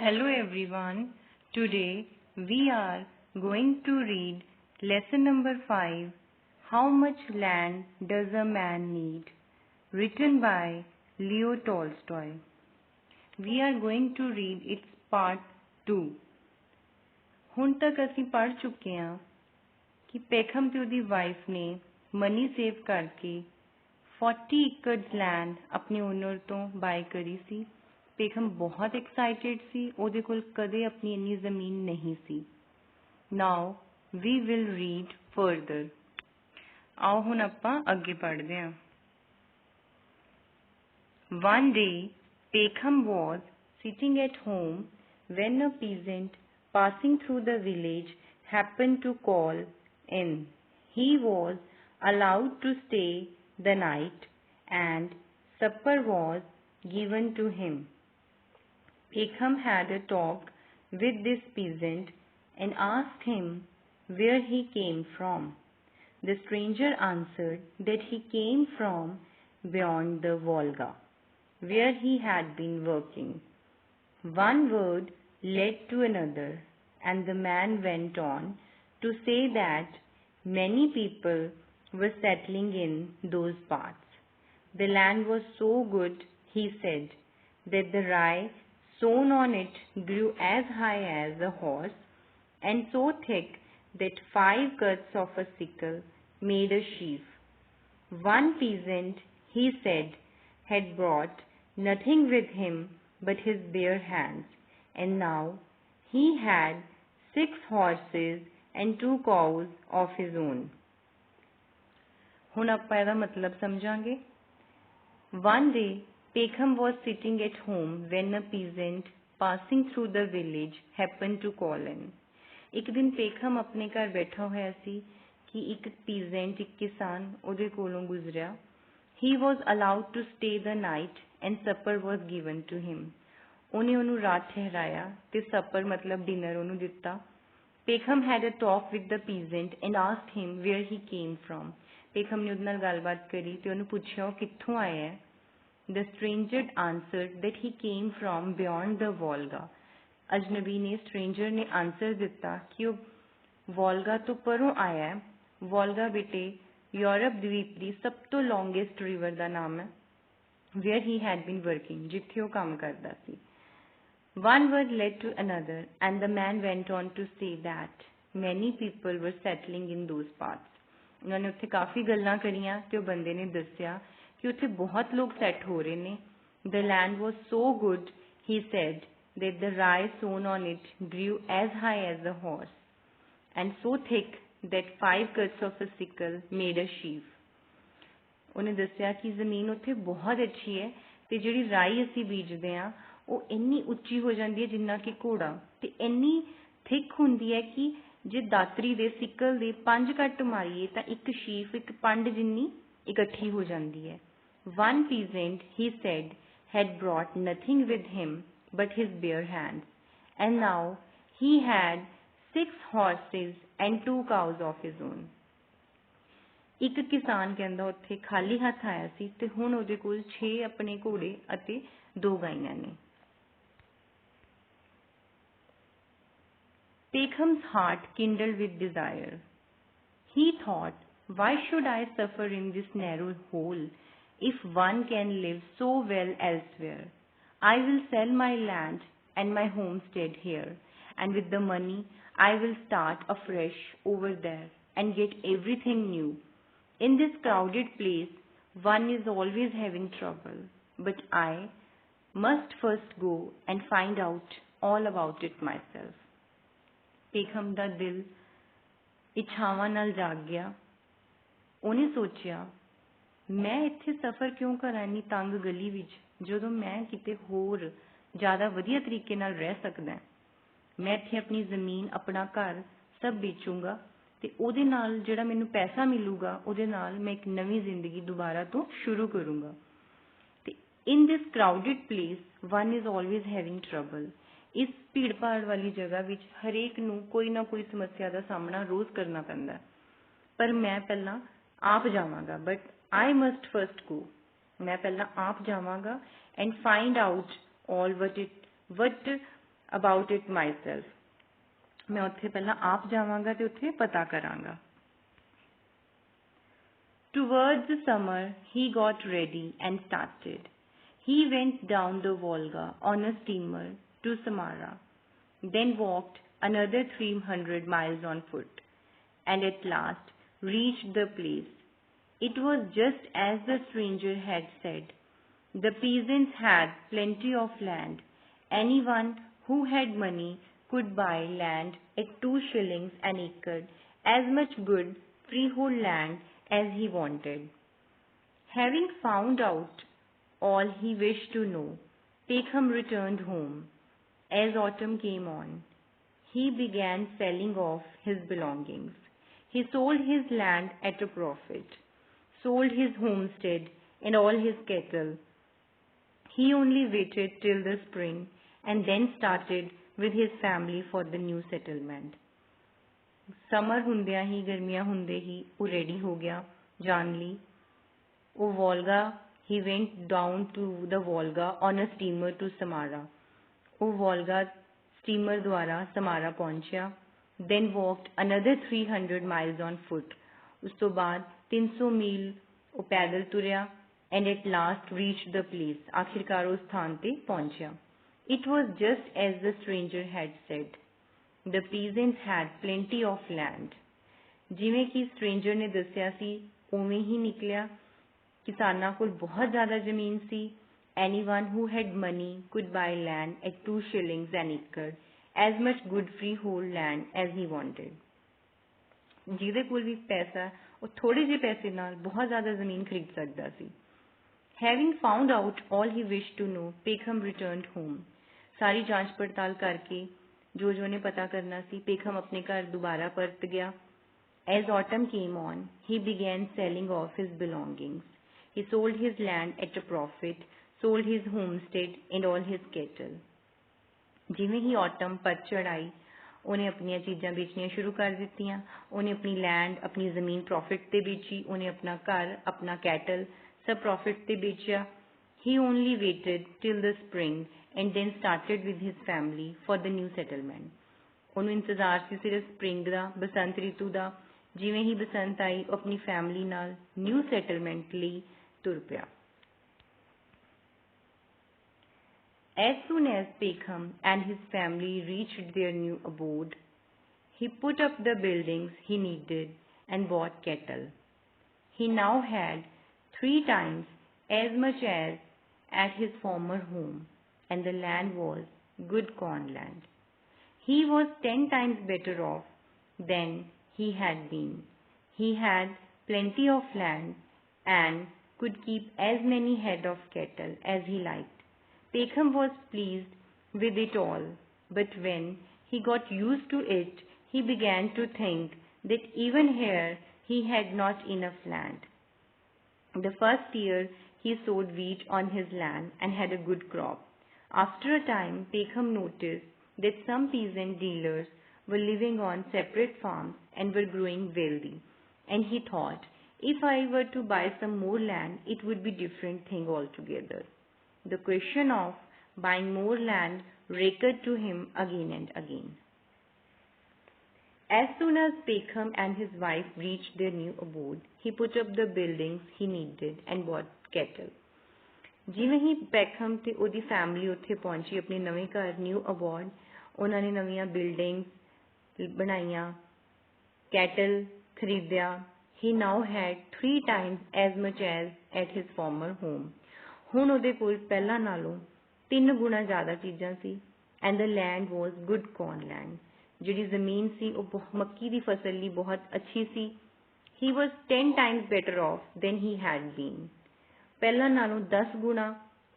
Hello everyone. Today we are going to read lesson number 5, How Much Land Does a Man Need? Written by Leo Tolstoy. We are going to read its part 2. ਹੁਣ ਤੱਕ ਅਸੀਂ ਪੜ੍ਹ ਚੁੱਕੇ ਹਾਂ ਕਿ ਪੇਖਮ ਤੇ ਉਹਦੀ wife ਨੇ ਮਨੀ ਸੇਵ ਕਰਕੇ 40 ਏਕੜਸ ਲੈਂਡ ਆਪਣੇ ਓਨਰ ਤੋਂ ਬਾਏ ਕਰੀ ਸੀ। ਪੇਖਮ ਬਹੁਤ ਐਕਸਾਈਟਿਡ ਸੀ, ਉਹਦੇ ਕੋਲ ਕਦੇ ਆਪਣੀ ਇੰਨੀ ਜ਼ਮੀਨ ਨਹੀਂ ਸੀ। ਨਾਓ ਵੀ ਵਿਲ ਰੀਡ ਫਰਦਰ। ਆਓ ਹੁਣ ਆਪਾਂ ਅੱਗੇ ਪੜ੍ਹਦੇ ਹਾਂ। One day, Peckham was sitting at home when a peasant passing through the village happened to call in. He was allowed to stay the night and supper was given to him. Peckham had a talk with this peasant and asked him where he came from. The stranger answered that he came from beyond the Volga, where he had been working. One word led to another, and the man went on to say that many people were settling in those parts. The land was so good, he said, that the rye sown on it grew as high as a horse, and so thick that 5 cuts of a sickle made a sheaf. One peasant, he said, had brought nothing with him but his bare hands, and now he had 6 horses and 2 cows of his own. ਹੁਣ ਆਪਾਂ ਇਹਦਾ ਮਤਲਬ ਸਮਝਾਂਗੇ। One day, Peckham was sitting at home when a peasant passing through the village happened to call in. ਇੱਕ ਦਿਨ ਪੇਖਮ ਆਪਣੇ ਘਰ ਬੈਠਾ ਹੋਇਆ ਸੀ ਕਿ ਇੱਕ ਪੀਜ਼ੈਂਟ, ਇੱਕ ਕਿਸਾਨ ਉਹਦੇ ਕੋਲੋਂ ਗੁਜ਼ਰਿਆ। He was allowed to stay the night and supper was given to him. ਉਹਨੇ ਉਹਨੂੰ ਰਾਤ ਠਹਿਰਾਇਆ ਤੇ ਸਪਰ ਮਤਲਬ ਡਿਨਰ ਉਹਨੂੰ ਦਿੱਤਾ। Peckham had a talk with the peasant and asked him where he came from. ਪੇਖਮ ਨੇ ਉਹਦੇ ਨਾਲ ਗੱਲਬਾਤ ਕਰੀ ਤੇ ਉਹਨੂੰ ਪੁੱਛਿਆ ਉਹ ਕਿੱਥੋਂ ਆਇਆ ਹੈ। The stranger answered that he came from beyond the Volga. ਅਜਨਬੀ ਨੇ stranger ਨੇ ਆਨਸਰ ਦਿੱਤਾ ਕਿ ਉਹ ਵੋਲਗਾ ਤੋਂ ਪਰੋਂ ਆਇਆ ਹੈ। ਵੋਲਗਾ ਬੇਟੇ ਯੂਰਪ ਦਵੀਪ ਦੀ ਸਭ ਤੋਂ ਲੌਂਗੈਸਟ ਰਿਵਰ ਦਾ ਨਾਮ ਹੈ। where he had been working, ਜਿੱਥੇ ਉਹ ਕੰਮ ਕਰਦਾ ਸੀ। One word led to another, and the man went on to say that many people were settling in those parts. ਉਹਨਾਂ ਨੇ ਉੱਥੇ ਕਾਫੀ ਗੱਲਾਂ ਕਰੀਆਂ ਤੇ ਉਹ ਬੰਦੇ ਨੇ ਦੱਸਿਆ ਕਿ ਉੱਥੇ ਬਹੁਤ ਲੋਕ ਸੈੱਟ ਹੋ ਰਹੇ ਨੇ। The land was so good, he said, that the rye sown on it grew as high as a horse, and so thick that 5 cuts of a sickle made a sheaf. ਉਹਨੇ ਦੱਸਿਆ ਕਿ ਜ਼ਮੀਨ ਉੱਥੇ ਬਹੁਤ ਅੱਛੀ ਹੈ ਤੇ ਜਿਹੜੀ ਰਾਈ ਅਸੀਂ ਬੀਜਦੇ ਹਾਂ ਉਹ ਇੰਨੀ ਉੱਚੀ ਹੋ ਜਾਂਦੀ ਹੈ ਜਿੰਨਾ ਕਿ ਘੋੜਾ, ਤੇ ਇੰਨੀ ਥਿਕ ਹੁੰਦੀ ਹੈ ਕਿ ਜੇ ਦਾਤਰੀ ਦੇ ਸਿੱਕਲ ਦੇ 5 ਕੱਟ ਮਾਰੀਏ ਤਾਂ ਇੱਕ ਸ਼ੀਫ, ਇੱਕ ਪੰਡ ਜਿੰਨੀ ਇਕੱਠੀ ਹੋ ਜਾਂਦੀ ਹੈ। One peasant, he said, had brought nothing with him but his bare hands, and now he had 6 horses and 2 cows of his own. ਇੱਕ ਕਿਸਾਨ ਕਹਿੰਦਾ ਉੱਥੇ ਖਾਲੀ ਹੱਥ ਆਇਆ ਸੀ ਤੇ ਹੁਣ ਉਹਦੇ ਕੋਲ 6 ਆਪਣੇ ਘੋੜੇ ਅਤੇ 2 ਗਾਈਆਂ ਨੇ। Peckham's heart kindled with desire. He thought, why should I suffer in this narrow hole if one can live so well elsewhere? I will sell my land and my homestead here, and with the money I will start afresh over there and get everything new. In this crowded place, one is always having trouble, but I must first go and find out all about it myself. ਪੇਖਮ ਦਾ ਦਿਲ ਇੱਛਾਵਾਂ ਨਾਲ ਜਾਗ ਗਿਆ। ਉਹਨੇ ਸੋਚਿਆ, ਮੈਂ ਇੱਥੇ ਸਫ਼ਰ ਕਿਉਂ ਕਰਾਂ ਇੰਨੀ ਤੰਗ ਗਲੀ ਵਿੱਚ, ਜਦੋਂ ਮੈਂ ਕਿਤੇ ਹੋਰ ਜ਼ਿਆਦਾ ਵਧੀਆ ਤਰੀਕੇ ਨਾਲ ਰਹਿ ਸਕਦਾ। ਮੈਂ ਇੱਥੇ ਆਪਣੀ ਜ਼ਮੀਨ, ਆਪਣਾ ਘਰ ਸਭ ਵੇਚੂੰਗਾ ਤੇ ਉਹਦੇ ਨਾਲ ਜਿਹੜਾ ਮੈਨੂੰ ਪੈਸਾ ਮਿਲੂਗਾ ਉਹਦੇ ਨਾਲ ਮੈਂ ਇੱਕ ਨਵੀਂ ਜ਼ਿੰਦਗੀ ਦੁਬਾਰਾ ਤੋਂ ਸ਼ੁਰੂ ਕਰੂੰਗਾ। ਤੇ in this crowded place one is always having trouble. ਇਸ ਭੀੜ ਭਾੜ ਵਾਲੀ ਜਗ੍ਹਾ ਵਿੱਚ ਹਰੇਕ ਨੂੰ ਕੋਈ ਨਾ ਕੋਈ ਸਮੱਸਿਆ ਦਾ ਸਾਹਮਣਾ ਰੋਜ਼ ਕਰਨਾ ਪੈਂਦਾ, ਪਰ ਮੈਂ ਪਹਿਲਾਂ ਆਪ ਜਾਵਾਂਗਾ। ਬਟ ਆਈ ਮਸਟ ਫਸਟ ਗੋ। ਮੈਂ ਪਹਿਲਾਂ ਆਪ ਜਾਵਾਂਗਾ and find out all what about it myself. मैं उत्थे पहला आप जावांगा ते उत्थे पता करांगा. Towards the summer, he got ready and started. He went down the Volga on a steamer to Samara, then walked another 300 miles on foot, and at last reached the place. It was just as the stranger had said. The peasants had plenty of land. Anyone who had money could buy land at 2 shillings an acre, as much good freehold land as he wanted. Having found out all he wished to know, Peckham returned home. As autumn came on, he began selling off his belongings. He sold his land at a profit, sold his homestead and all his cattle. He only waited till the spring and then started with his family for the new settlement. Summer ਹੁੰਦਿਆਂ ਹੀ ਗਰਮੀਆਂ ਹੁੰਦੇ ਹੀ ਉਹ ready ਹੋ ਗਿਆ ਜਾਣ ਲਈ. ਉਹ Volga he went down to the Volga on a steamer to Samara. ਉਹ ਵੋਲਗਾ steamer ਦੁਆਰਾ ਸਮਾਰਾ ਪਹੁੰਚਿਆ. Then walked another 300 miles on foot. ਉਸ ਤੋਂ ਬਾਅਦ 300 ਮੀਲ ਉਹ ਪੈਦਲ ਤੁਰਿਆ and at last reached the place. ਆਖਿਰਕਾਰ ਉਹ ਸਥਾਨ ਤੇ ਪਹੁੰਚਿਆ. It was just as the stranger had said. The peasants had plenty of land. ਜਿਵੇਂ ਕਿ stranger ਨੇ ਦੱਸਿਆ ਸੀ ਉਵੇਂ ਹੀ ਨਿਕਲਿਆ. ਕਿਸਾਨਾਂ ਕੋਲ ਬਹੁਤ ਜ਼ਿਆਦਾ ਜ਼ਮੀਨ ਸੀ. Anyone who had money could buy land at 2 shillings an acre, as much good freehold land as he wanted. ਜਿਹਦੇ ਕੋਲ ਵੀ ਪੈਸਾ ਉਹ ਥੋੜੇ ਜਿਹੇ ਪੈਸੇ ਨਾਲ ਬਹੁਤ ਜ਼ਿਆਦਾ ਜ਼ਮੀਨ ਖਰੀਦ ਸਕਦਾ ਸੀ. Having found out all he wished to know, Peckham returned home. ਸਾਰੀ ਜਾਂਚ ਪੜਤਾਲ ਕਰਕੇ ਜੋ ਨੇ ਪਤਾ ਕਰਨਾ ਸੀ ਪੇਖਮ ਆਪਣੇ ਘਰ ਦੁਬਾਰਾ ਪਰਤ ਗਿਆ. As autumn came on, he began selling off his belongings. He sold his land at a profit, sold his homestead and all his cattle. ਜਿਵੇਂ ਹੀ autumn ਪਤਝੜ ਆਈ ਉਹਨੇ ਆਪਣੀਆਂ ਚੀਜ਼ਾਂ ਵੇਚਣੀਆਂ ਸ਼ੁਰੂ ਕਰ ਦਿੱਤੀਆਂ. ਉਹਨੇ ਆਪਣੀ ਲੈਂਡ ਆਪਣੀ ਜ਼ਮੀਨ ਪ੍ਰੋਫਿਟ ਤੇ ਵੇਚੀ. ਉਹਨੇ ਆਪਣਾ ਘਰ ਆਪਣਾ ਕੈਟਲ ਸਭ ਪ੍ਰੋਫਿਟ ਤੇ ਵੇਚਿਆ. He only waited till the spring and then started with his family for the new settlement. ਉਹਨੂੰ ਇੰਤਜ਼ਾਰ ਸੀ ਸਿਰਫ ਸਪ੍ਰਿੰਗ ਦਾ ਬਸੰਤ ਰਿਤੂ ਦਾ. ਜਿਵੇਂ ਹੀ ਬਸੰਤ ਆਈ ਉਹ ਆਪਣੀ ਫੈਮਿਲੀ ਨਾਲ ਨਿਊ ਸੈਟਲਮੈਂਟ ਲਈ ਤੁਰ ਪਿਆ. As soon as Peckham and his family reached their new abode, he put up the buildings he needed and bought cattle. He now had 3 times as much as at his former home, and the land was good corn land. He was 10 times better off than he had been. He had plenty of land and could keep as many head of cattle as he liked. Peckham was pleased with it all, but when he got used to it, he began to think that even here he had not enough land. The first year he sowed wheat on his land and had a good crop. After a time, Peckham noticed that some peasant dealers were living on separate farms and were growing wealthy, and he thought, if I were to buy some more land, it would be a different thing altogether. The question of buying more land recurred to him again and again. As soon as Peckham and his wife reached their new abode, he put up the buildings he needed and bought cattle. ਜਿਵੇਂ ਹੀ ਪੈਖਮ ਤੇ ਉਹਦੀ family ਉੱਥੇ ਪਹੁੰਚੀ ਆਪਣੇ ਨਵੇਂ ਘਰ new ਅਬੋਰਡ, ਉਹਨਾਂ ਨੇ ਨਵੀਆਂ ਬਿਲਡਿੰਗਸ ਬਣਾਈਆਂ, ਕੈਟਲ ਖਰੀਦਿਆ. He now had 3 times as much as at his former home. ਹੁਣ ਉਹਦੇ ਕੋਲ ਪਹਿਲਾਂ ਨਾਲੋਂ 3 ਗੁਣਾ ਜ਼ਿਆਦਾ ਚੀਜ਼ਾਂ ਸੀ. And the land was good corn land. ਜਿਹੜੀ ਜ਼ਮੀਨ ਸੀ ਉਹ ਮੱਕੀ ਦੀ ਫਸਲ ਲਈ ਬਹੁਤ ਅੱਛੀ ਸੀ. He was 10 times better off than he had been. ਪਹਿਲਾਂ ਨਾਲੋਂ 10 ਗੁਣਾ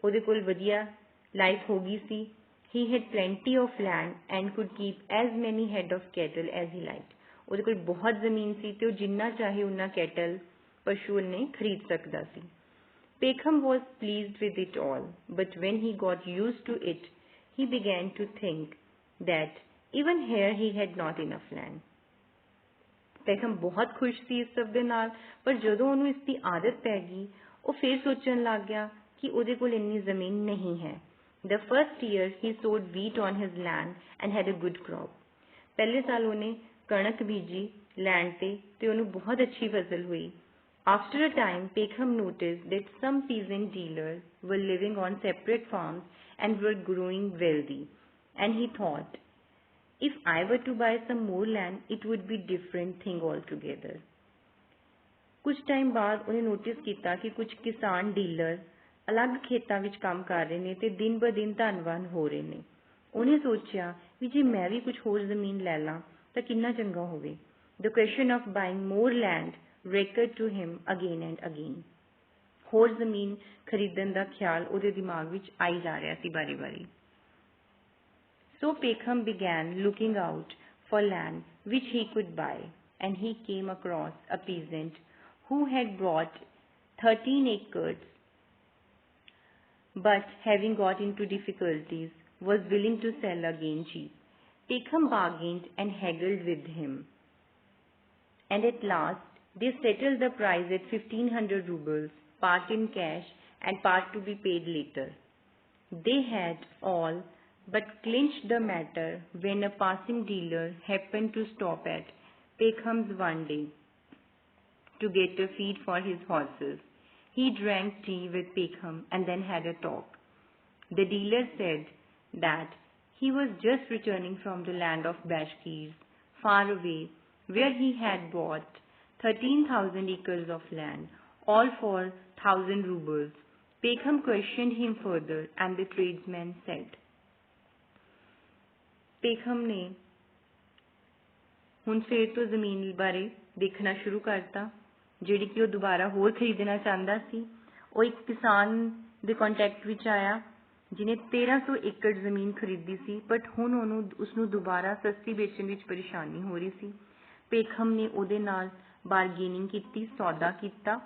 ਉਹਦੇ ਕੋਲ ਵਧੀਆ ਲਾਈਫ ਹੋ ਗਈ ਸੀ. He had plenty of land and could keep as many head of cattle as he liked. ਉਹਦੇ ਕੋਲ ਬਹੁਤ ਜ਼ਮੀਨ ਸੀ ਤੇ ਉਹ ਜਿੰਨਾ ਚਾਹੇ ਉਨਾ ਕੈਟਲ ਪਸ਼ੂ ਨੇ ਖਰੀਦ ਸਕਦਾ ਸੀ. Peckham was pleased with it all, but when he got used to it, he began to think that even here he had not enough land. Peckham ਬਹੁਤ ਖੁਸ਼ ਸੀ ਇਸ ਸਭ ਦੇ ਨਾਲ, ਪਰ ਜਦੋਂ ਉਹਨੂੰ ਇਸ ਦੀ ਆਦਤ ਪੈ ਗਈ ਉਹ ਫਿਰ ਸੋਚਣ ਲੱਗ ਗਿਆ ਕਿ ਉਹਦੇ ਕੋਲ ਇੰਨੀ ਜ਼ਮੀਨ ਨਹੀਂ ਹੈ. The first year he sowed wheat on his land and had a good crop. पहले साल ਉਹਨੇ ਕਣਕ ਬੀਜੀ ਲੈਂਡ ਤੇ ਉਹਨੂੰ ਬਹੁਤ ਅੱਛੀ ਫਸਲ ਹੋਈ. After a time, Peckham noticed that some peasant dealers were living on separate farms and were growing wealthy. And he thought, if I were to buy some more land, it would be different thing altogether. ਕੁਝ time ਬਾਅਦ ਉਹਨੇ notice ਕੀਤਾ ਕਿ ਕੁਝ ਕਿਸਾਨ dealer ਅਲੱਗ ਖੇਤਾਂ ਵਿੱਚ ਕੰਮ ਕਰ ਰਹੇ ਨੇ ਤੇ ਦਿਨ ਬ ਦਿਨ ਧਨਵਾਨ ਹੋ ਰਹੇ ਨੇ. ਉਹਨੇ ਸੋਚਿਆ ਵੀ ਜੇ ਮੈਂ ਵੀ ਕੁਝ ਹੋਰ ਜ਼ਮੀਨ ਲੈ ਲਾਂ ਤਾਂ ਕਿੰਨਾ ਚੰਗਾ ਹੋਵੇ. The question of buying more land recurred to him again and again. ਹੋਰ ਜ਼ਮੀਨ ਖਰੀਦਣ ਦਾ ਖਿਆਲ ਉਹਦੇ ਦਿਮਾਗ ਵਿੱਚ ਆਈ ਜਾ ਰਿਹਾ ਸੀ ਵਾਰੀ-ਵਾਰੀ. So Peckham began looking out for land which he could buy, and he came across a peasant who had bought 13 acres, but having got into difficulties, was willing to sell again cheap. Peckham bargained and haggled with him, and at last they settled the price at 1,500 rubles, part in cash and part to be paid later. They had all but clinched the matter when a passing dealer happened to stop at Peckham's one day to get a feed for his horses. He drank tea with Peckham and then had a talk. The dealer said that he was just returning from the land of Bashkirs, far away, where he had bought 13,000 acres of land, all for 1,000 rubles. Peckham questioned him further, and the tradesman said, Peckham ने ਹੁਣ ਫਿਰ ਤੋਂ ਜ਼ਮੀਨ ਬਾਰੇ ਦੇਖਣਾ ਸ਼ੁਰੂ ਕਰਤਾ ਜਿਹੜੀ ਕਿ ਉਹ ਦੁਬਾਰਾ ਹੋਰ ਖਰੀਦਣਾ ਚਾਹੁੰਦਾ ਸੀ. ਉਹ ਇੱਕ ਕਿਸਾਨ ਦੇ ਕੰਟੈਕਟ ਵਿੱਚ ਆਇਆ ਜਿਹਨੇ 1300 ਏਕੜ ਜ਼ਮੀਨ ਖਰੀਦੀ ਸੀ, ਬਟ ਹੁਣ ਉਸਨੂੰ ਦੁਬਾਰਾ ਸਸਤੀ ਵੇਚਣ ਵਿੱਚ ਪਰੇਸ਼ਾਨੀ ਹੋ ਰਹੀ ਸੀ. Peckham ਨੇ ਉਹਦੇ ਨਾਲ ਬਾਰਗੇਨਿੰਗ ਕੀਤੀ, ਸੌਦਾ ਕੀਤਾ,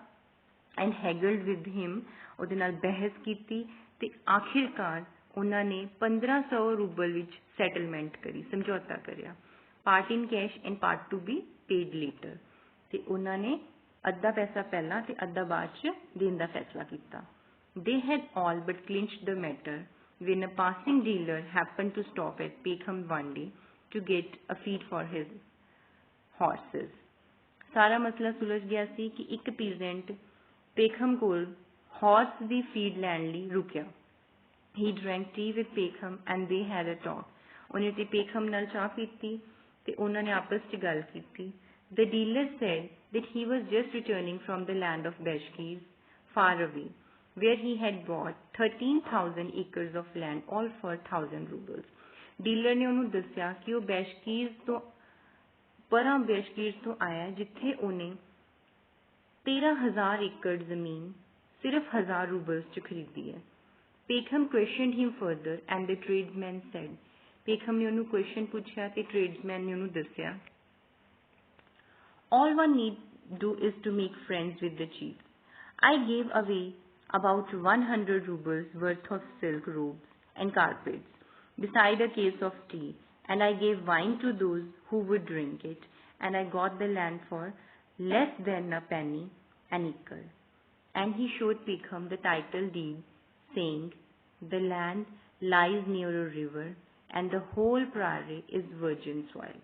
ਐਂਡ ਹੈਗਲਡ ਵਿਦ ਹਿਮ, ਉਹਦੇ ਨਾਲ ਬਹਿਸ ਕੀਤੀ ਤੇ ਆਖਿਰਕਾਰ ਉਹਨਾਂ ਨੇ 1500 ਰੂਬਲ ਵਿੱਚ ਸੈਟਲਮੈਂਟ ਕਰੀ, ਸਮਝੌਤਾ ਕਰਿਆ, part in cash and part to be paid later. ਤੇ ਉਹਨਾਂ ਨੇ ਅੱਧਾ ਪੈਸਾ ਪਹਿਲਾਂ ਤੇ ਅੱਧਾ ਬਾਅਦ 'ਚ ਦੇਣ ਦਾ ਫੈਸਲਾ ਕੀਤਾ. They had all but clinched the matter when a passing dealer happened to stop at Peckham one day to get a feed for his horses. ਸਾਰਾ ਮਸਲਾ ਸੁਲਝ ਗਿਆ ਸੀ ਕਿ ਇੱਕ ਪੀਜ਼ੈਂਟ Peckham ਕੋਲ ਹਾਰਸ ਦੀ ਫੀਡ ਲੈਣ ਲਈ ਰੁਕਿਆ. He drank tea with Peckham and they had a talk. ਉਹਨੇ ਤੇ Peckham ਨਾਲ ਚਾਹ ਪੀਤੀ ਤੇ ਉਹਨਾਂ ਨੇ ਆਪਸ 'ਚ ਗੱਲ ਕੀਤੀ. The dealer said that he was just returning from the land of Bashkirs, far away, where he had bought 13,000 acres of land, all for 1,000 rubles. Dealer ਨੇ ਉਹਨੂੰ ਦੱਸਿਆ ਕਿ ਉਹ ਬੈਸ਼ਕੀਰਸ ਤੋਂ ਆਇਆ ਜਿੱਥੇ ਉਹਨੇ 13,000 ਏਕੜ ਜ਼ਮੀਨ ਸਿਰਫ 1,000 ਰੂਬਲਸ 'ਚ ਖਰੀਦੀ ਹੈ. Peckham questioned him further and the tradesman said. Peckham ਨੇ ਉਹਨੂੰ ਕੁਐਸਚਨ ਪੁੱਛਿਆ ਤੇ tradesman ਨੇ ਉਹਨੂੰ ਦੱਸਿਆ, all one need do is to make friends with the chief. I gave away about 100 rubles worth of silk robes and carpets, beside a case of tea, and I gave wine to those who would drink it, and I got the land for less than a penny an acre. And he showed Peckham the title deed, saying, the land lies near a river, and the whole prairie is virgin soil.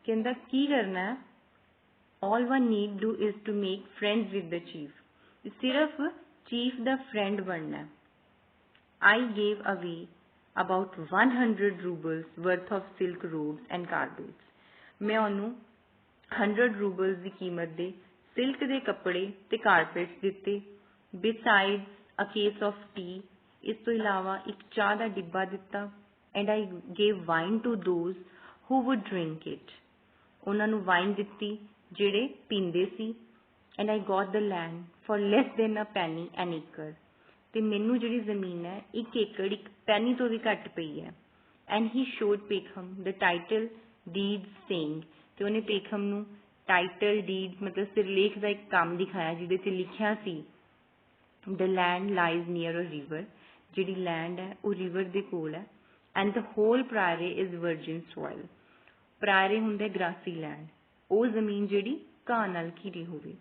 ਕਹਿੰਦਾ ਕੀ ਕਰਨਾ ਹੈ? All one need do is to make friends with the chief. ਸਿਰਫ chief ਦਾ friend ਬਣਨਾ ਹੈ. I gave away about 100 rubles worth of silk robes and carpets. ਮੈਂ ਉਹਨੂੰ 100 rubles ਦੀ ਕੀਮਤ ਦੇ ਸਿਲਕ ਦੇ ਕੱਪੜੇ ਤੇ ਕਾਰਪੇਟਸ ਦਿੱਤੇ. Besides a case of tea, ਇਸ ਤੋਂ ਇਲਾਵਾ ਇੱਕ ਚਾਹ ਦਾ ਡਿੱਬਾ ਦਿੱਤਾ. And I gave wine to those who would drink it. ਉਹਨਾਂ ਨੂੰ ਵਾਈਨ ਦਿੱਤੀ ਜਿਹੜੇ ਪੀਂਦੇ ਸੀ. And I got the land for less than a penny an acre. ਤੇ ਮੈਨੂੰ ਜਿਹੜੀ ਜ਼ਮੀਨ ਹੈ 1 ਏਕੜ 1 ਪੈਨੀ ਤੋਂ ਵੀ ਘੱਟ ਪਈ ਹੈ. And he showed Peckham the title deed, saying, ਤੇ ਉਹਨੇ Peckham ਨੂੰ ਟਾਈਟਲ ਡੀਡ ਮਤਲਬ ਸਿਰਲੇਖ ਦਾ ਇੱਕ ਕੰਮ ਦਿਖਾਇਆ ਜਿਹਦੇ 'ਚ ਲਿਖਿਆ ਸੀ the land lies near a river, ਜਿਹੜੀ ਲੈਂਡ ਹੈ ਉਹ ਰਿਵਰ ਦੇ ਕੋਲ ਹੈ. And the whole prairie is virgin soil. prairie ਹੁੰਦਾ ਗ੍ਰਾਸੀ ਲੈਂਡ, ਉਹ ਜ਼ਮੀਨ ਜਿਹੜੀ ਘਾਹ ਨਾਲ ਘਿਰੀ ਹੋਵੇ.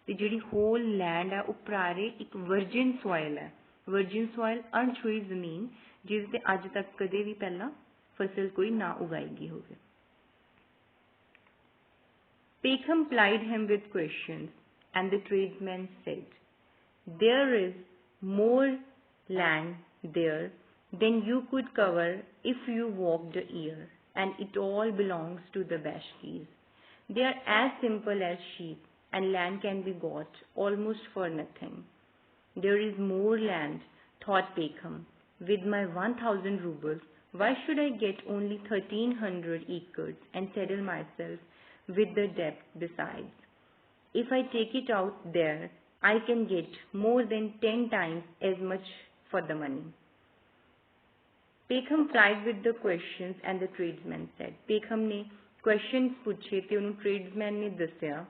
ਤੇ ਜਿਹੜੀ ਹੋਲ ਲੈਂਡ ਹੈ ਉਹ prairie ਇੱਕ virgin soil ਹੈ. वर्जिन सॉइल अणछुई जमीन जिस ते अज तक कदे भी पहला फसल कोई ना उगाई गई होवे। Peckham plied him with questions, and the tradesman said, "There is more land there than you could cover if you walked a year, and it all belongs to the Bashkis. They are as simple as sheep, and land can be got almost for nothing." "There is more land," thought Peckham. "With my 1,000 rubles, why should I get only 1,300 acres and saddle myself with the debt besides? If I take it out there, I can get more than 10 times as much for the money." Peckham plied with the questions, and the tradesman said. Peckham ने questions पूछे ते उन्हें tradesman ने दस्या,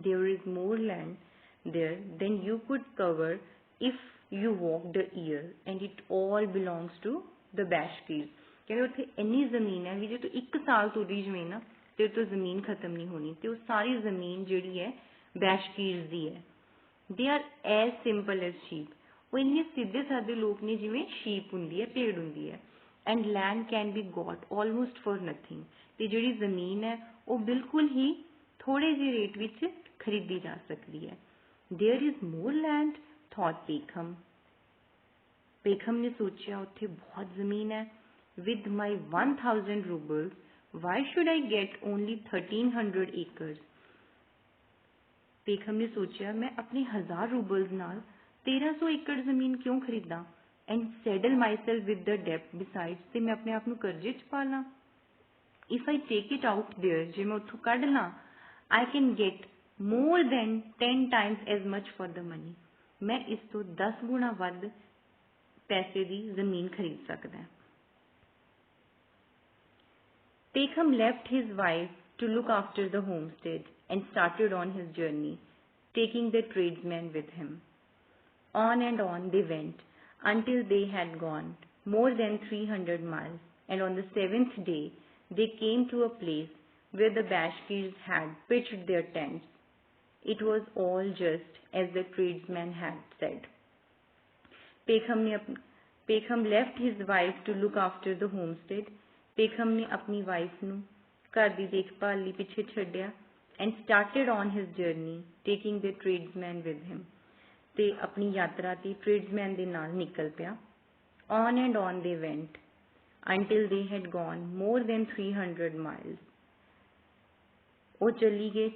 "There is more land there than you could cover if you walked a year, and it all belongs to the Bashkis." कहते उत्थे इन्नी जमीन है भी जो तू एक साल तुरी जमीन ना ते तो जमीन खत्म नहीं होनी ते वो सारी जमीन जिहड़ी है बैशकीर्स दी है। They are as simple as sheep, वो इन्ने सीधे साधे लोग ने जिवें शीप हुंदी है, भेड़ हुंदी है। And land can be got almost for nothing, ते जिहड़ी जमीन है वो बिल्कुल ही थोड़े जे रेट विच खरीदी जा सकती है। There is more land thought Peckham. Peckham ने सोचा उत्थे बहुत जमीन है। With my 1,000 roubles why should I get only 1,300 acres. Peckham ने सोचा मैं अपने 1,000 रूबल्स नाल 1,300 एकड़ जमीन क्यों खरीदा। And saddle myself with the डेप्ट बिसाइड्स, ते मैं अपने आप को कर्जे च पा ला। If I take it out there, जे मैं उत्थों कढ़ ला, I can get more than 10 times as much for the money, मैं इस तो 10 गुणा वध पैसे दी जमीन खरीद सकदा है। Peckham left his wife to look after the homestead and started on his journey, taking the tradesman with him. On and on they went until they had gone more than 300 miles, and on the 7th day they came to a place where the Bashkirs had pitched their tents. It was all just as the tradesman had said. Peckham left his wife to look after the homestead. पेखम ने अपनी wife नू घर दी देखभाल लई पिछे छड्डिया and started on his journey taking the tradesman with him, ते अपनी यात्रा ते ट्रेड्समैन दे नाल निकल पिया। On and on they went until they had gone more than 300 miles. वो चली गए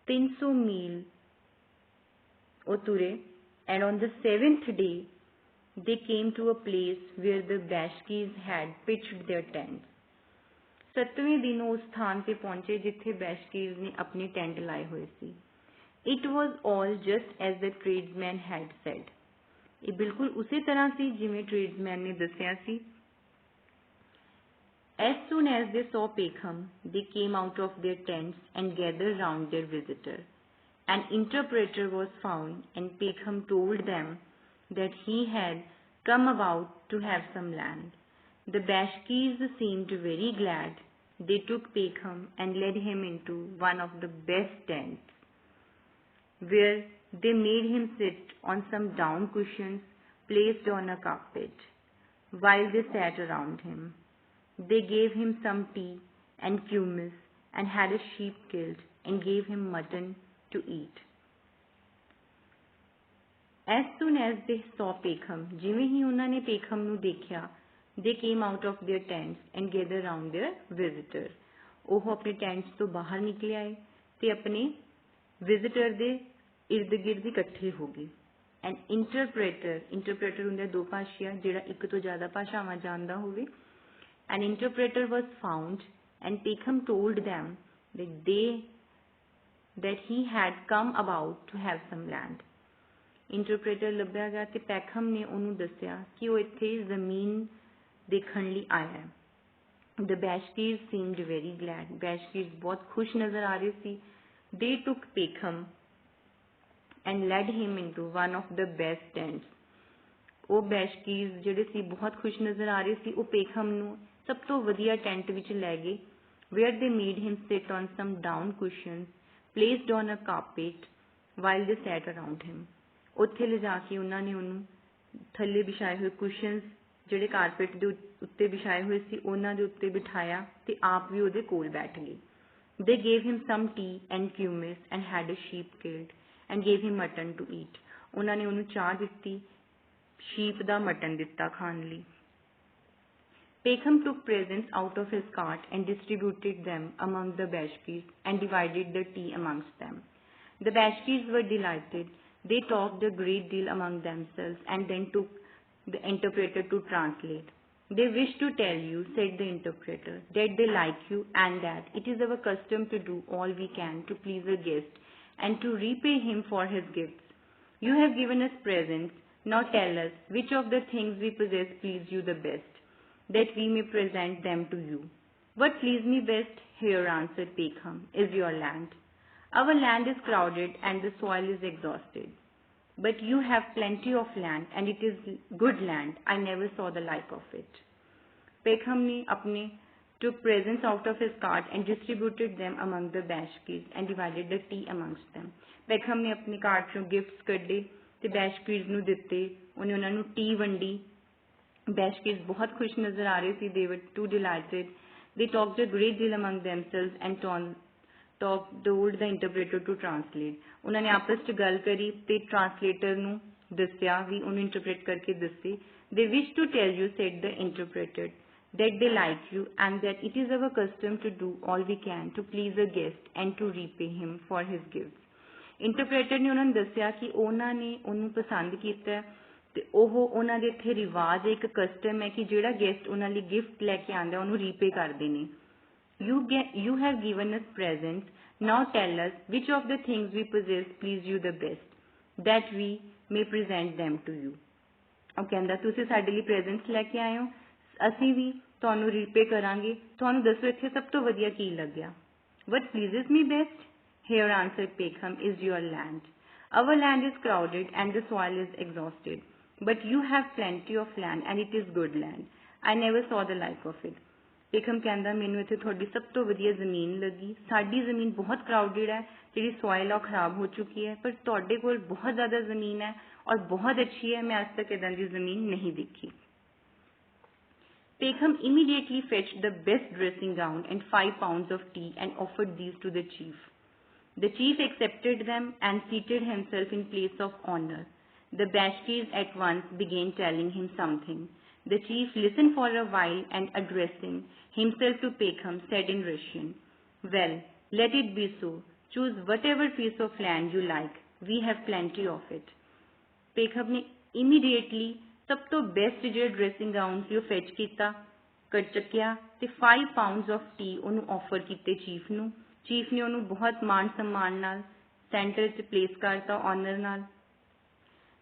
300 मील वो तुरे। And on the 7th day they came to a place where the Bashkis had pitched their tents. 7वें दिन उस स्थान पे पहुंचे जिथे बैशकीर्स ने अपने टेंट लाए हुए सी। It was all just as the tradesman had said. ये बिल्कुल उसी तरह सी जिवें tradesman ने दस्या सी। As soon as they saw Peckham, they came out of their tents and gathered round their visitor. An interpreter was found, and Peckham told them that he had come about to have some land. The Bashkirs seemed very glad. They took Peckham and led him into one of the best tents, where they made him sit on some down cushions placed on a carpet. While they sat around him, they gave him some tea and kumis and had a sheep killed and gave him mutton to eat. As soon as they saw Peckham, जिवें ही उन्होंने पेखम नू देखिया, they came out of their tents and gathered round their visitor. ਉਹ अपने tents ਤੋਂ ਬਾਹਰ ਨਿਕਲੇ ਆਏ ਤੇ ਆਪਣੇ visitor ਦੇ इर्द गिर्द इकट्ठे हो गए। An interpreter ਹੁੰਦੇ ਦੋ ਭਾਸ਼ਾ ਜਿਹੜਾ ਇੱਕ ਤੋਂ ਜ਼ਿਆਦਾ ਭਾਸ਼ਾਵਾਂ ਜਾਣਦਾ ਹੋਵੇ। An interpreter was found, and Peckham told them that he had come about to have some land. Interpreter ਲੱਭਿਆ ਗਿਆ ਤੇ ਪੈਖਮ ਨੇ ਉਹਨੂੰ ਦੱਸਿਆ ਕਿ ਉਹ ਇੱਥੇ ਜ਼ਮੀਨ ਦੇਖਣ ਲਈ ਆਇਆ ਹੈ। The Bashkirs seemed very glad. Bashkirs बहुत खुश नजर आ रहे सी। They took Peckham and led him into one of the best tents. ਉਹ Bashkirs ਜਿਹੜੇ ਸੀ ਬਹੁਤ खुश नजर आ रहे ਸੀ, ਉਹ पेखम ਨੂੰ ਸਭ ਤੋਂ ਵਧੀਆ ਟੈਂਟ ਵਿੱਚ ਲੈ ਗਏ, where they made him sit on some down cushions placed on a carpet while they sat around him. उत्थे लिजा के उन्होंने उन्होंने थले बिछाए हुए कुशनस ਜਿਹੜੇ कारपेट के उत्ते बिछाए हुए सी उन्होंने उत्ते बिठाया ते आप भी उहदे कोल बैठ गए. They gave him some tea and kumis and had a sheep killed and gave him mutton to eat. उन्होंने उन्हें चाह दिती, sheep दा मटन दिता खान लई. Peckham took presents out of his cart and distributed them among the Bashkis and divided the tea amongst them. The Bashkis were delighted. They talked a great deal among themselves and then took the interpreter to translate. They wish to tell you, said the interpreter, that they like you and that it is our custom to do all we can to please a guest and to repay him for his gifts. You have given us presents. Now tell us which of the things we possess please you the best, that we may present them to you. What pleased me best, here answered Peckham, is your land. Our land is crowded and the soil is exhausted. But you have plenty of land and it is good land. I never saw the like of it. Peckham ने अपने took presents out of his cart and distributed them among the Bashkis and divided the tea amongst them. Peckham ने अपने cart चों gifts कढे ते Bashkis ਨੂੰ ਦਿੱਤੇ. ਉਹਨੇ ਉਹਨਾਂ ਨੂੰ ਟੀ ਵੰਡੀ. Bashkis बहुत खुश नजर आ रहे सी. They were too delighted. They talked a great deal among themselves and told the interpreter to translate. ਉਹਨਾਂ ਨੇ ਆਪਸ ਚ ਗੱਲ ਕਰੀ ਤੇ ट्रांसलेटर ਨੂੰ ਦੱਸਿਆ ਵੀ ਉਹਨੂੰ ਇੰਟਰਪ੍ਰੀਟ ਕਰਕੇ ਦੱਸੇ. They wish to tell you, said the interpreter, that they like you and that it is our custom to do all we can to please a guest and to repay him for his gifts. Interpreter ਨੇ ਉਹਨਾਂ ਨੂੰ ਦੱਸਿਆ ਕਿ ਉਹਨਾਂ ਨੇ ਉਹਨੂੰ ਪਸੰਦ ਕੀਤਾ ਤੇ ਉਹ ਉਹਨਾਂ ਦੇ ਇੱਥੇ ਰਿਵਾਜ ਇੱਕ ਕਸਟਮ ਹੈ ਕਿ ਜਿਹੜਾ ਗੈਸਟ ਉਹਨਾਂ ਲਈ ਗਿਫਟ ਲੈ ਕੇ ਆਉਂਦਾ ਉਹਨੂੰ ਰੀਪੇ ਕਰਦੇ ਨੇ. You have given us presents. Now tell us which of the things we possess please you the best, that we may present them to you. ਉਹ ਕਹਿੰਦਾ ਤੁਸੀਂ ਸਾਡੇ ਲਈ ਪ੍ਰੈਜ਼ੈਂਟਸ ਲੈ ਕੇ ਆਏ ਹੋ, ਅਸੀਂ ਵੀ ਤੁਹਾਨੂੰ ਰੀਪੇ ਕਰਾਂਗੇ. ਤੁਹਾਨੂੰ ਦੱਸੋ ਇੱਥੇ ਸਭ ਤੋਂ ਵਧੀਆ ਕੀ ਲੱਗਿਆ. What pleases me best, here answered Peckham, is your land. Our land is crowded and the soil is exhausted, but you have plenty of land and it is good land. I never saw the like of it. Peckham ਕਹਿੰਦਾ ਮੈਨੂੰ ਇੱਥੇ ਤੁਹਾਡੀ ਸਭ ਤੋਂ ਵਧੀਆ ਜ਼ਮੀਨ ਲੱਗੀ. ਸਾਡੀ ਜ਼ਮੀਨ ਬਹੁਤ ਕਰਾਊਡਡ ਹੈ, ਜਿਹੜੀ ਸੋਇਲ ਆ ਖਰਾਬ ਹੋ ਚੁੱਕੀ ਹੈ, ਪਰ ਤੁਹਾਡੇ ਕੋਲ ਬਹੁਤ ਜ਼ਿਆਦਾ ਜ਼ਮੀਨ ਹੈ ਔਰ ਬਹੁਤ ਅੱਛੀ ਹੈ. ਮੈਂ ਅੱਜ ਤੱਕ ਇਦਾਂ ਦੀ ਜ਼ਮੀਨ ਨਹੀਂ ਦੇਖੀ. Peckham immediately fetched the best dressing gown and 5 pounds of tea and offered these to the chief. The chief accepted them and seated himself in place of honor. The Bashkis at once began telling him something. The chief listened for a while and addressing himself to Peckham said in Russian, well, let it be so. Choose whatever piece of land you like. We have plenty of it. Peckham ने immediately सब तो best जो dressing gown ਸੀ ਉਹ fetch ਕੀਤਾ, ਕੱਢ ਚੱਕਿਆ ਤੇ 5 pounds of tea ਉਹਨੂੰ offer ਕੀਤੇ chief ਨੂੰ. chief ਨੇ ਉਹਨੂੰ ਬਹੁਤ ਮਾਣ ਸਨਮਾਨ ਨਾਲ center 'ਚ place ਕਰਤਾ honor ਨਾਲ.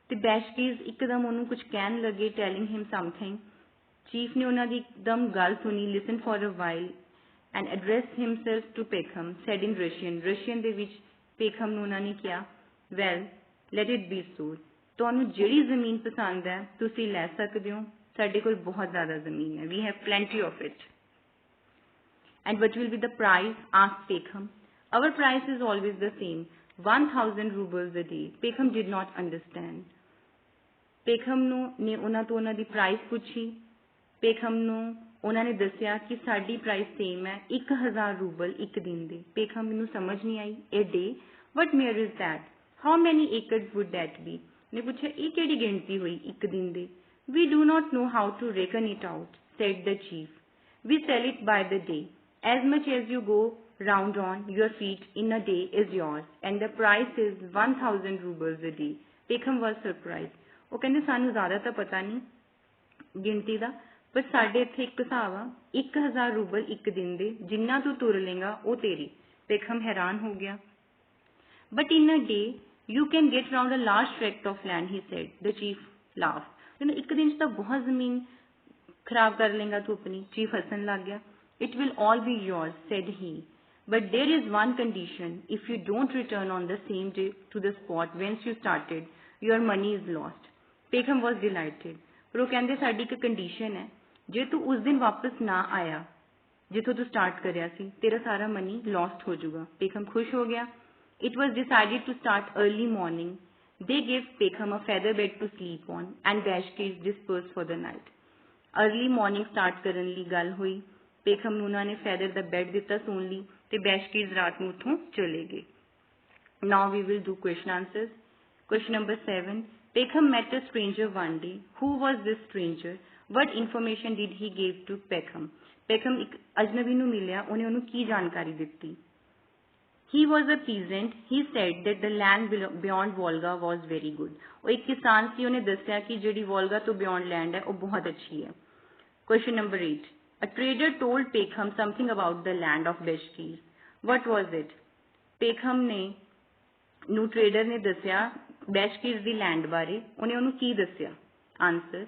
ਤੇ Bashkis ਇੱਕਦਮ ਉਹਨੂੰ ਕੁਝ ਕਹਿਣ ਲੱਗੇ, telling him something. chief ਨੇ ਉਹਨਾਂ ਦੀ ਇੱਕਦਮ ਗੱਲ ਸੁਣੀ, listen for a while and addressed himself to Peckham, said in Russian ਦੇ ਵਿੱਚ Peckham ਨੂੰ ਉਹਨਾਂ ਨੇ ਕਿਹਾ, well, let it be so. ਤੁਹਾਨੂੰ ਜਿਹੜੀ ਜ਼ਮੀਨ ਪਸੰਦ ਹੈ ਤੁਸੀਂ ਲੈ ਸਕਦੇ ਹੋ, ਸਾਡੇ ਕੋਲ ਬਹੁਤ ਜ਼ਿਆਦਾ ਜ਼ਮੀਨ ਹੈ. We have plenty of it. And what will be the price? asked Peckham. Our price is always the same, 1,000 rubles a day. Peckham did not understand. Peckham ਨੇ ਉਹਨਾਂ ਤੋਂ ਉਹਨਾਂ ਦੀ ਪ੍ਰਾਈਸ ਪੁੱਛੀ. Peckham ਨੂੰ ਉਹਨਾਂ ਨੇ ਦੱਸਿਆ ਕਿ ਸਾਡੀ ਪ੍ਰਾਈਸ ਸੇਮ ਹੈ, 1,000 ਰੂਬਲ ਇੱਕ ਦਿਨ ਦੇ. Peckham ਨੂੰ ਸਮਝ ਨਹੀਂ ਆਈ. A day? What mere is that? How many acres would that be? ਨੇ ਪੁੱਛਿਆ ਇਹ ਕਿਹੜੀ ਗਿਣਤੀ ਹੋਈ ਇੱਕ ਦਿਨ ਦੇ. We do not know how to reckon it out, said the chief. We sell it by the day. As much as you go round on your feet in a day is yours, and the price is 1,000 rubles a day. Peckham was surprised. ਉਹ ਕਹਿੰਦੇ ਸਾਨੂੰ ਜ਼ਿਆਦਾ ਤਾਂ ਪਤਾ ਨਹੀਂ ਗਿਣਤੀ ਦਾ, ਪਰ ਸਾਡੇ ਇੱਥੇ ਇੱਕ ਹਿਸਾਬ ਆ, 1,000 ਰੂਬਲ ਇੱਕ ਦਿਨ ਦੇ, ਜਿੰਨਾ ਤੂੰ ਤੁਰ ਲੇਗਾ ਉਹ ਤੇਰੀ. Peckham ਹੈਰਾਨ ਹੋ ਗਿਆ. But in a day you can get round a large tract of land, he said. The chief laughed. ਕਹਿੰਦਾ ਇੱਕ ਦਿਨ 'ਚ ਤਾਂ ਬਹੁਤ ਜ਼ਮੀਨ ਖਰਾਬ ਕਰ ਲੇਗਾ ਤੂੰ ਆਪਣੀ. chief ਹੱਸਣ ਲੱਗ ਗਿਆ. It will all be yours, said he. But there is one condition. If you don't return on the same day to the spot whence you started, your money is lost. Peckham was delighted. ਪਰ ਉਹ ਕਹਿੰਦੇ ਸਾਡੀ ਇੱਕ condition ਹੈ, ਜੇ ਤੂੰ ਉਸ ਦਿਨ ਵਾਪਸ ਨਾ ਆਇਆ ਜਿੱਥੋਂ ਤੂੰ ਸਟਾਰਟ ਕਰਿਆ ਸੀ, ਤੇਰਾ ਸਾਰਾ ਮਨੀ ਲੋਸਟ ਹੋ ਜਾਊਗਾ. Peckham ਖੁਸ਼ ਹੋ ਗਿਆ. It was decided to start early morning They gave Peckham a feather bed to sleep on and Bashkir dispersed for the night. Early morning start ਕਰਨ ਲਈ ਗੱਲ ਹੋਈ। ਪੇਖਮ ਨੂੰ ਉਹਨਾਂ ਨੇ ਫੈਦਰ ਦਾ ਬੈੱਡ ਦਿੱਤਾ ਸੌਣ ਲਈ ਤੇ ਬੈਸ਼ਕੀਜ਼ ਰਾਤ ਨੂੰ ਉੱਥੋਂ ਚਲੇ ਗਏ। Now we will do question answers. Question number 7, Peckham met a stranger one day. Who was this stranger? What information did he give to Peckham? Peckham ਇੱਕ ਅਜਨਬੀ ਨੂੰ ਮਿਲਿਆ, ਉਹਨੇ ਉਹਨੂੰ ਕੀ ਜਾਣਕਾਰੀ ਦਿੱਤੀ? He was a peasant. He said that the land beyond Volga was very good. ਉਹ ਇੱਕ ਕਿਸਾਨ ਸੀ, ਉਹਨੇ ਦੱਸਿਆ ਕਿ ਜਿਹੜੀ ਵੋਲਗਾ ਤੋਂ ਬਿਯੋਂਡ ਲੈਂਡ ਹੈ ਉਹ ਬਹੁਤ ਅੱਛੀ ਹੈ। Question number 8. A trader told Peckham something about the land of Bashkir. What was it? Peckham ਨੂੰ ਟ੍ਰੇਡਰ ਨੇ ਦੱਸਿਆ ਬੈਸ਼ਕੀਰ ਦੀ ਲੈਂਡ ਬਾਰੇ। ਉਹਨੇ ਉਹਨੂੰ ਕੀ ਦੱਸਿਆ? Answer,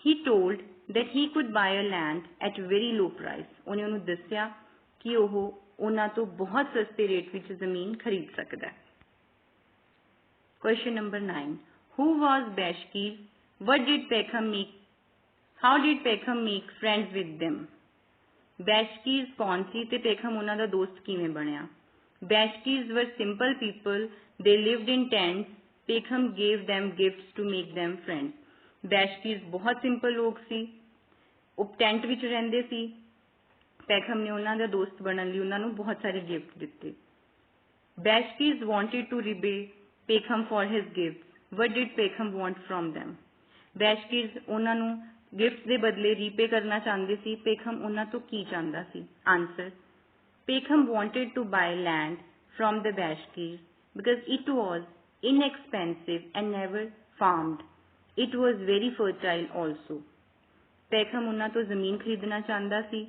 he told that he could buy a land at very low price. ਉਹਨੇ ਉਹਨੂੰ ਦੱਸਿਆ ਕਿ ਉਹ ਉਹਨਾਂ ਤੋਂ ਬਹੁਤ ਸਸਤੇ ਰੇਟ ਵਿੱਚ ਜ਼ਮੀਨ ਖਰੀਦ ਸਕਦਾ ਹੈ। Question number 9. Who was Bashkir? What did Peckham make? How did Peckham make friends with them? Bashkirs कौन सी ते Peckham ਉਹਨਾਂ ਦਾ ਦੋਸਤ ਕਿਵੇਂ ਬਣਿਆ? Bashkirs were simple people. They lived in tents. Peckham gave them gifts to make them friends. Bashkirs ਬਹੁਤ simple ਲੋਕ ਸੀ, ਉਹ tent ਵਿੱਚ ਰਹਿੰਦੇ ਸੀ। Peckham ਨੇ ਉਹਨਾਂ ਦਾ ਦੋਸਤ ਬਣਨ ਲਈ ਉਹਨਾਂ ਨੂੰ ਬਹੁਤ ਸਾਰੇ ਗਿਫਟ ਦਿੱਤੇ। Bashkirs wanted to repay Peckham for his gifts. What did Peckham want from them? Bashkirs ਉਹਨਾਂ ਨੂੰ ਗਿਫਟ ਦੇ ਬਦਲੇ ਰੀਪੇ ਕਰਨਾ ਚਾਹੁੰਦੇ ਸੀ। Peckham ਉਹਨਾਂ ਤੋਂ ਕੀ ਚਾਹੁੰਦਾ ਸੀ? Answer, Peckham wanted to buy land from the Bashkirs because it was inexpensive and never farmed. It was very fertile also. Peckham ਉਹਨਾਂ ਤੋਂ ਜ਼ਮੀਨ ਖਰੀਦਣਾ ਚਾਹੁੰਦਾ ਸੀ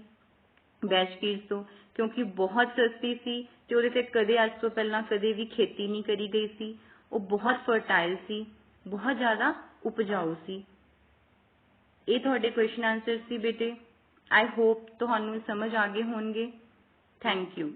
Bashkirs ਤੋਂ, ਕਿਉਂਕਿ ਬਹੁਤ ਸਸਤੀ ਸੀ ਤੇ ਉਹਦੇ ਤੇ ਕਦੇ ਅੱਜ ਤੋਂ ਪਹਿਲਾਂ ਕਦੇ ਵੀ ਖੇਤੀ ਨਹੀਂ ਕਰੀ ਗਈ ਸੀ। ਉਹ ਬਹੁਤ ਫਰਟਾਈਲ ਸੀ, ਬਹੁਤ ਜ਼ਿਆਦਾ ਉਪਜਾਊ ਸੀ। ਇਹ ਤੁਹਾਡੇ ਕੁਐਸਚਨ ਆਂਸਰ ਸੀ ਬੇਟੇ। ਆਈ ਹੋਪ ਤੁਹਾਨੂੰ ਸਮਝ ਆ ਗਏ ਹੋਣਗੇ। Thank you.